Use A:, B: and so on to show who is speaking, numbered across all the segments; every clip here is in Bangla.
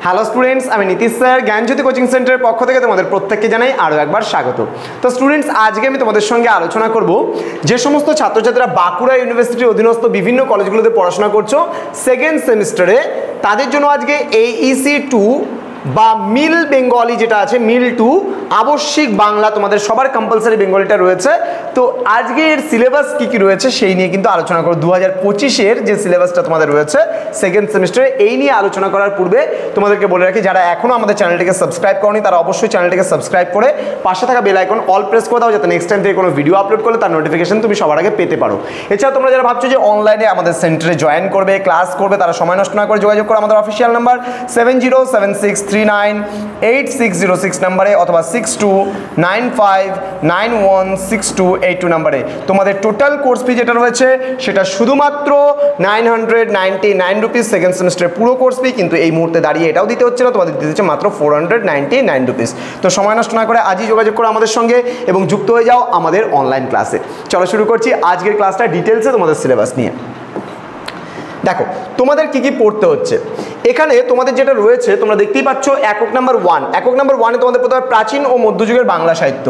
A: হ্যালো স্টুডেন্টস, আমি নীতিশ স্যার জ্ঞানজ্যোতি কোচিং সেন্টারের পক্ষ থেকে তোমাদের প্রত্যেককে জানাই আরও একবার স্বাগত। তো স্টুডেন্টস, আজকে আমি তোমাদের সঙ্গে আলোচনা করব যে সমস্ত ছাত্রছাত্রীরা বাঁকুড়া ইউনিভার্সিটির অধীনস্থ বিভিন্ন কলেজগুলোতে পড়াশোনা করছো সেকেন্ড সেমিস্টারে, তাদের জন্য আজকে AEC 2 বা মিল বেঙ্গলি যেটা আছে, মিল 2 আবশ্যিক বাংলা, তোমাদের সবার কম্পালসারি বেঙ্গলিটা রয়েছে। তো আজকে এর সিলেবাস কী কী রয়েছে সেই নিয়ে কিন্তু আলোচনা করব। 2025-এর যে সিলেবাসটা তোমাদের রয়েছে সেকেন্ড সেমিস্টারে, এই নিয়ে আলোচনা করার পূর্বে তোমাদেরকে বলে রাখি, যারা এখনও আমাদের চ্যানেলটিকে সাবস্ক্রাইব করনি তারা অবশ্যই চ্যানেলটিকে সাবস্ক্রাইব করে পাশে থাকা বেল আইকন অল প্রেস করে দাও, যাতে নেক্সট টাইম থেকে কোনো ভিডিও আপলোড করলে তার নোটিফিকেশন তুমি সবার আগে পেতে পারো। এছাড়া তোমরা যারা ভাবছো যে অনলাইনে আমাদের সেন্টারে জয়েন করবে, ক্লাস করবে, তারা সময় নষ্ট না করে যোগাযোগ করো আমাদের অফিসিয়াল নাম্বার 7076398606 নাম্বারে অথবা 6295916282 নাম্বারে। তোমাদের টোটাল কোর্স ফি যেটা রয়েছে সেটা শুধুমাত্র 999 রুপিস সেকেন্ড সেমিস্টারের পুরো কোর্স ফি, কিন্তু এই মুহূর্তে দাঁড়িয়ে এটাও দিতে হচ্ছে না, তোমাদের দিতে হচ্ছে মাত্র 499 রুপিস। তো সময় নষ্ট না করে আজই যোগাযোগ করো আমাদের সঙ্গে এবং যুক্ত হয়ে যাও আমাদের অনলাইন ক্লাসে। চলো শুরু করছি আজকের ক্লাসটা ডিটেলসে তোমাদের সিলেবাস নিয়ে। দেখো তোমাদের কি কি পড়তে হচ্ছে এখানে। তোমাদের যেটা রয়েছে তোমরা দেখতেই পাচ্ছ, একক নাম্বার 1 তোমাদের প্রথমে প্রাচীন ও মধ্যযুগের বাংলা সাহিত্য।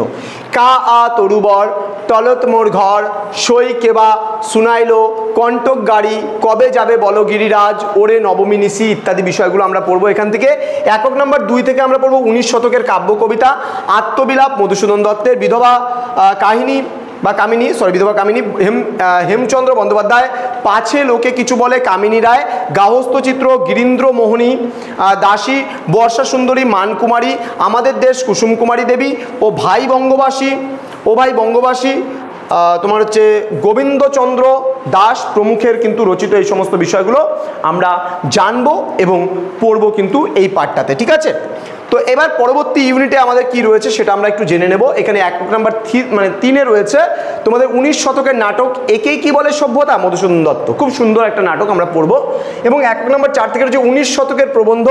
A: কা আ তরুবর, তলত মোর ঘর, সই কেবা, শুনাইলো, কণ্টক গাড়ি, কবে যাবে বলো গিরিরাজ, ওরে নবমী নিশি ইত্যাদি বিষয়গুলো আমরা পড়বো এখান থেকে। একক নাম্বার 2 থেকে আমরা পড়বো 19 শতকের কাব্য কবিতা, আত্মবিলাপ মধুসূদন দত্তের, বিধবা কাহিনী বা কামিনী, বিধবা কামিনী হেমচন্দ্র বন্দ্যোপাধ্যায়, পাছে লোকে কিছু বলে কামিনী রায়, গাহস্থচিত্র গিরীন্দ্র মোহনী দাসী, বর্ষা সুন্দরী মানকুমারী, আমাদের দেশ কুসুম কুমারী দেবী, ও ভাই বঙ্গবাসী তোমার হচ্ছে গোবিন্দচন্দ্র দাস প্রমুখের কিন্তু রচিত এই সমস্ত বিষয়গুলো আমরা জানবো এবং পড়বো কিন্তু এই পাঠটাতে, ঠিক আছে। তো এবার পরবর্তী ইউনিটে আমাদের কি রয়েছে সেটা আমরা একটু জেনে নেব। এখানে একক নাম্বার 3-এ রয়েছে তোমাদের 19 শতকের নাটক একেই কি বলে সভ্যতা, মধুসূদন দত্ত, খুব সুন্দর একটা নাটক আমরা পড়বো। এবং একক নাম্বার 4 থেকে রয়েছে 19 শতকের প্রবন্ধ,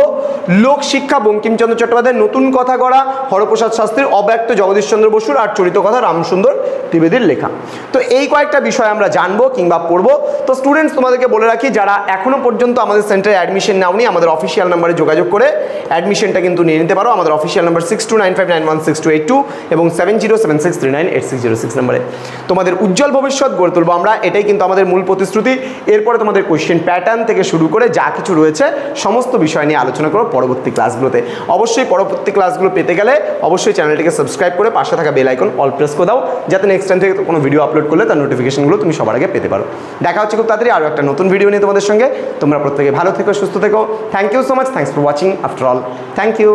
A: লোকশিক্ষা বঙ্কিমচন্দ্র চট্টোপাধ্যায়ের, নতুন কথা গড়া হরপ্রসাদ শাস্ত্রীর, অব্যক্ত জগদীশচন্দ্র বসুর, আর চরিত কথা রামসুন্দর ত্রিবেদীর লেখা। তো এই কয়েকটা বিষয় আমরা জানবো কিংবা পড়বো। তো স্টুডেন্টস, তোমাদেরকে বলে রাখি, যারা এখনো পর্যন্ত আমাদের সেন্টারে অ্যাডমিশন নাওনি, আমাদের অফিসিয়াল নাম্বারে যোগাযোগ করে অ্যাডমিশনটা কিন্তু নিয়ে নিতে পারো। আমাদের অফিসিয়াল নাম্বার 6295916282 এবং 7076398606 নাম্বারে। তোমাদের উজ্জ্বল ভবিষ্যৎ গড়ে তুলবো আমরা, এটাই কিন্তু আমাদের মূল প্রতিশ্রুতি। এরপরে তোমাদের কোয়েশ্চেন প্যাটার্ন থেকে শুরু করে যা কিছু রয়েছে সমস্ত বিষয় নিয়ে আলোচনা করো পরবর্তী ক্লাসগুলোতে। অবশ্যই পরবর্তী ক্লাসগুলো পেতে গেলে অবশ্যই চ্যানেলটিকে সাবস্ক্রাইব করে পাশে থাকা বেল আইকন অল প্রেস করে দাও, যাতে নেক্সট টাইম থেকে কোনো ভিডিও আপলোড করলে তার নোটিফিকেশনগুলো তুমি সবার আগে পেতে পারো। দেখা হচ্ছে খুব তাড়াতাড়ি আরও একটা নতুন ভিডিও নিয়ে তোমাদের সঙ্গে। তোমরা প্রত্যেকে ভালো থেকো, সুস্থ থেকো। Thank you so much, thanks for watching after all, thank you.